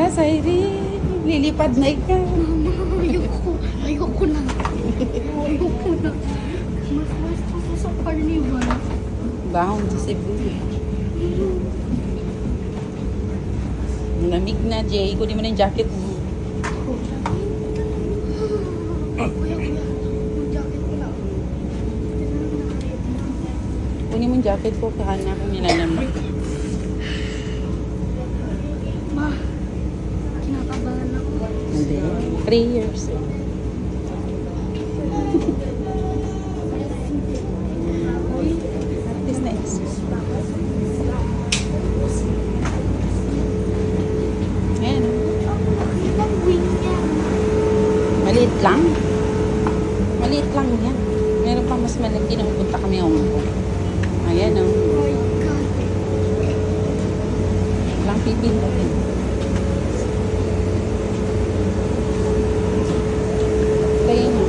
Yes, Irene. Lilipad na ikaw. Ayoko na. Ayoko na. Mas ako sa carnival. Bahong sa Cebu. Lamig na, Jay. Kunin mo na yung jacket mo. Kuya, yung jacket ko lang. Kunin mo yung jacket ko. Kahana akong nilalamig. Ma, kinakabahan ako. Hindi. Prayers. This next. Ayan. Ang wing niya. Maliit lang. Maliit lang yan. Meron pa mas malaki na pupunta kami Hong Kong. Ayan o. Oh my God. Lang pipindutin. Kaya na.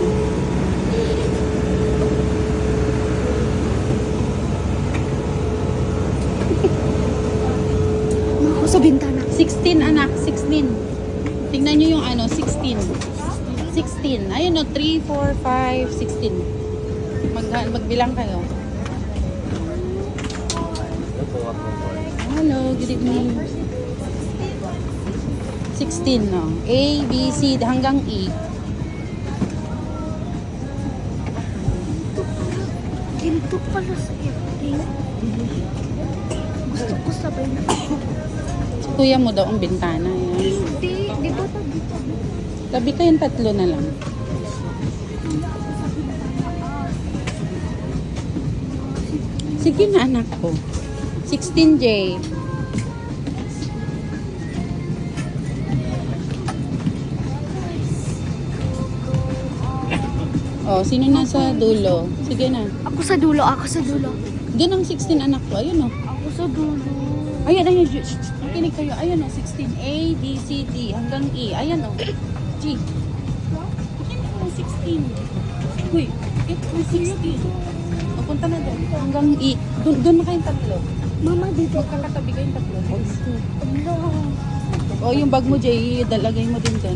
Ma, ako sa bintana. 16 anak, 16. Tingnan nyo yung ano, 16. 16. Ayun o, 3, 4, 5, 16. Magbilang kayo. Hello, good evening. 16, no? A, B, C, hanggang E. Ginto pala sa airplane. Gusto ko sabay na. Si kuya mo daw ang bintana. Yan. Hindi, di ba tabi? Tabi kayong tatlo na lang. Sige na anak ko. 16J. Oh, sino nasa dulo? Sige na. Ako sa dulo, ako sa dulo. Doon ang 16 anak ko. Ayun oh. Ako sa dulo. Ayan, ayan. Makinig kayo. Ayan oh, 16. A, B, C, D. Hanggang E. Ayan oh. G. Makinig mo 16. Uy, it was 16. Papunta na doon. Hanggang E. Doon na kayong tatlo. Mama, dito. Magkakatabi kayong tatlo. No. O, yung bag mo, Jay, dalagay mo din doon.